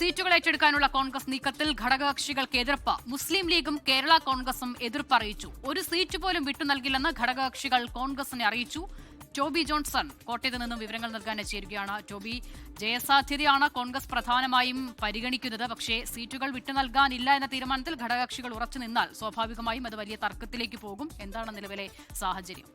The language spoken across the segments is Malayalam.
സീറ്റുകൾ ഏറ്റെടുക്കാനുള്ള കോൺഗ്രസ് നീക്കത്തിൽ ഘടകകക്ഷികൾക്ക് എതിർപ്പ്. മുസ്ലിം ലീഗും കേരള കോൺഗ്രസും എതിർപ്പറിയിച്ചു. ഒരു സീറ്റ് പോലും വിട്ടു നൽകില്ലെന്ന് ഘടകകക്ഷികൾ കോൺഗ്രസിനെ അറിയിച്ചു. ടോബി ജോൺസൺ കോട്ടയത്ത് നിന്നും വിവരങ്ങൾ നൽകാൻ ചേരുകയാണ്. ടോബി, ജയസാധ്യതയാണ് കോൺഗ്രസ് പ്രധാനമായും പരിഗണിക്കുന്നത്. പക്ഷേ സീറ്റുകൾ വിട്ടു നൽകാനില്ല എന്ന തീരുമാനത്തിൽ ഘടകകക്ഷികൾ ഉറച്ചു നിന്നാൽ സ്വാഭാവികമായും അത് വലിയ തർക്കത്തിലേക്ക് പോകും. എന്താണ് നിലവിലെ സാഹചര്യം?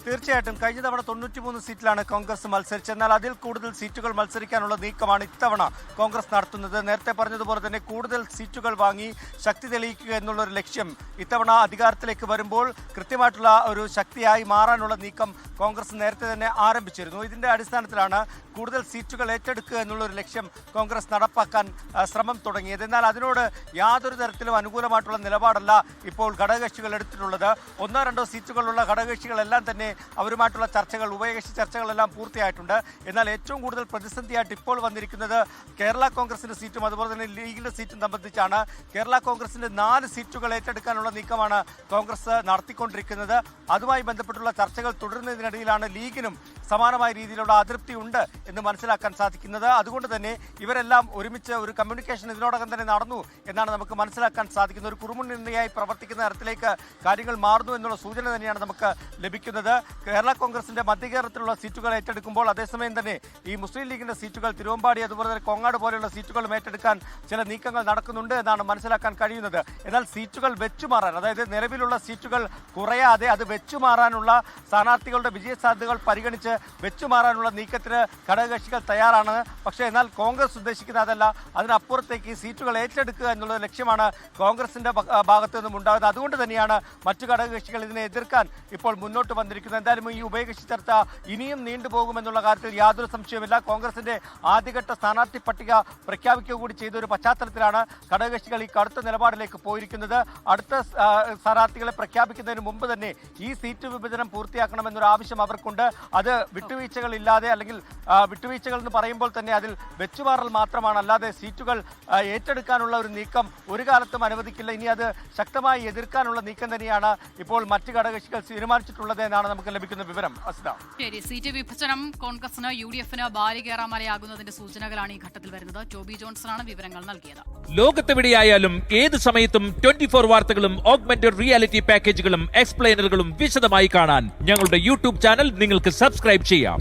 തീർച്ചയായിട്ടും കഴിഞ്ഞ തവണ 93 സീറ്റിലാണ് കോൺഗ്രസ് മത്സരിച്ചത്. എന്നാൽ അതിൽ കൂടുതൽ സീറ്റുകൾ മത്സരിക്കാനുള്ള നീക്കമാണ് ഇത്തവണ കോൺഗ്രസ് നടത്തുന്നത്. നേരത്തെ പറഞ്ഞതുപോലെ തന്നെ കൂടുതൽ സീറ്റുകൾ വാങ്ങി ശക്തി തെളിയിക്കുക എന്നുള്ളൊരു ലക്ഷ്യം ഇത്തവണ അധികാരത്തിലേക്ക് വരുമ്പോൾ കൃത്യമായിട്ടുള്ള ഒരു ശക്തിയായി മാറാനുള്ള നീക്കം കോൺഗ്രസ് നേരത്തെ തന്നെ ആരംഭിച്ചിരുന്നു. ഇതിന്റെ അടിസ്ഥാനത്തിലാണ് കൂടുതൽ സീറ്റുകൾ ഏറ്റെടുക്കുക എന്നുള്ളൊരു ലക്ഷ്യം കോൺഗ്രസ് നടപ്പാക്കാൻ ശ്രമം തുടങ്ങിയത്. എന്നാൽ അതിനോട് യാതൊരു തരത്തിലും അനുകൂലമായിട്ടുള്ള നിലപാടല്ല ഇപ്പോൾ ഘടകകക്ഷികൾ എടുത്തിട്ടുള്ളത്. 1-2 സീറ്റുകളുള്ള ഘടകകക്ഷികളെല്ലാം തന്നെ അവരുമായിട്ടുള്ള ചർച്ചകൾ, ഉഭയകക്ഷി ചർച്ചകളെല്ലാം പൂർത്തിയായിട്ടുണ്ട്. എന്നാൽ ഏറ്റവും കൂടുതൽ പ്രതിസന്ധിയായിട്ട് ഇപ്പോൾ വന്നിരിക്കുന്നത് കേരള കോൺഗ്രസിന്റെ സീറ്റും അതുപോലെ തന്നെ ലീഗിന്റെ സീറ്റും സംബന്ധിച്ചാണ്. കേരള കോൺഗ്രസിന്റെ 4 സീറ്റുകൾ ഏറ്റെടുക്കാനുള്ള നീക്കമാണ് കോൺഗ്രസ് നടത്തിക്കൊണ്ടിരിക്കുന്നത്. അതുമായി ബന്ധപ്പെട്ടുള്ള ചർച്ചകൾ തുടരുന്നതിനിടയിലാണ് ലീഗിനും സമാനമായ രീതിയിലുള്ള അതൃപ്തി ഉണ്ട് എന്ന് മനസ്സിലാക്കാൻ സാധിക്കുന്നത്. അതുകൊണ്ട് തന്നെ ഇവരെല്ലാം ഒരുമിച്ച് ഒരു കമ്മ്യൂണിക്കേഷൻ ഇതിനോടകം തന്നെ നടന്നു എന്നാണ് നമുക്ക് മനസ്സിലാക്കാൻ സാധിക്കുന്നത്. ഒരു കുറുമുന്നണിയായി പ്രവർത്തിക്കുന്ന തരത്തിലേക്ക് കാര്യങ്ങൾ മാറുന്നു എന്നുള്ള സൂചന തന്നെയാണ് നമുക്ക് ലഭിക്കുന്നത്. കേരള കോൺഗ്രസിന്റെ മധ്യകേരളത്തിലുള്ള സീറ്റുകൾ ഏറ്റെടുക്കുമ്പോൾ അതേസമയം തന്നെ ഈ മുസ്ലിം ലീഗിന്റെ സീറ്റുകൾ തിരുവമ്പാടി അതുപോലെ തന്നെ കൊങ്ങാട് പോലെയുള്ള സീറ്റുകളും ഏറ്റെടുക്കാൻ ചില നീക്കങ്ങൾ നടക്കുന്നുണ്ട് എന്നാണ് മനസ്സിലാക്കാൻ കഴിയുന്നത്. എന്നാൽ സീറ്റുകൾ വെച്ചുമാറാൻ, അതായത് നിലവിലുള്ള സീറ്റുകൾ കുറയാതെ അത് വെച്ചുമാറാനുള്ള സ്ഥാനാർത്ഥികളുടെ വിജയസാധ്യതകൾ പരിഗണിച്ച് വെച്ചുമാറാനുള്ള നീക്കത്തിന് ഘടകകക്ഷികൾ തയ്യാറാണ്. പക്ഷേ എന്നാൽ കോൺഗ്രസ് ഉദ്ദേശിക്കുന്ന അതല്ല, അതിനപ്പുറത്തേക്ക് സീറ്റുകൾ ഏറ്റെടുക്കുക എന്നുള്ള ലക്ഷ്യമാണ് കോൺഗ്രസിന്റെ ഭാഗത്തു നിന്നും ഉണ്ടാകുന്നത്. അതുകൊണ്ട് തന്നെയാണ് മറ്റു ഘടകകക്ഷികൾ ഇതിനെ എതിർക്കാൻ ഇപ്പോൾ മുന്നോട്ട് വന്നിരിക്കുന്നത്. എന്തായാലും ഈ ഉഭയകക്ഷി ചർച്ച ഇനിയും നീണ്ടുപോകുമെന്നുള്ള കാര്യത്തിൽ യാതൊരു സംശയവുമില്ല. കോൺഗ്രസിന്റെ ആദ്യഘട്ട സ്ഥാനാർത്ഥി പട്ടിക പ്രഖ്യാപിക്കുക കൂടി ചെയ്ത ഒരു പശ്ചാത്തലത്തിലാണ് ഘടകകക്ഷികൾ ഈ കടുത്ത നിലപാടിലേക്ക് പോയിരിക്കുന്നത്. അടുത്ത സ്ഥാനാർത്ഥികളെ പ്രഖ്യാപിക്കുന്നതിന് മുമ്പ് തന്നെ ഈ സീറ്റ് വിഭജനം പൂർത്തിയാക്കണമെന്നൊരു ആവശ്യം അവർക്കുണ്ട്. അത് വിട്ടുവീഴ്ചകളില്ലാതെ, അല്ലെങ്കിൽ വിട്ടുവീഴ്ചകൾ എന്ന് പറയുമ്പോൾ തന്നെ അതിൽ വെച്ചുമാറൽ മാത്രമാണ്, അല്ലാതെ സീറ്റുകൾ ഏറ്റെടുക്കാനുള്ള ഒരു നീക്കം ഒരു കാലത്തും അനുവദിക്കില്ല. ഇനി അത് ശക്തമായി എതിർക്കാനുള്ള നീക്കം തന്നെയാണ് ഇപ്പോൾ മറ്റ് ഘടകകക്ഷികൾ തീരുമാനിച്ചിട്ടുള്ളത് എന്നാണ് നമുക്ക് ലഭിക്കുന്ന വിവരം. ശരി, സീറ്റ് വിഭജനം കോൺഗ്രസിന് UDF-ന് ബാലികേറാമലയാകുന്നതിന്റെ സൂചനകളാണ് ഈ ഘട്ടത്തിൽ വരുന്നത്. ടോബി ജോൺസണാണ് വിവരങ്ങൾ നൽകിയത്. ലോകത്തെവിടെയായാലും ഏത് സമയത്തും 24 വാർത്തകളും ഓഗ്മെന്റഡ് റിയാലിറ്റി പാക്കേജുകളും എക്സ്പ്ലെയിനറുകളും വിശദമായി കാണാൻ ഞങ്ങളുടെ YouTube ചാനൽ നിങ്ങൾക്ക് സബ്സ്ക്രൈബ് ചെയ്യാം.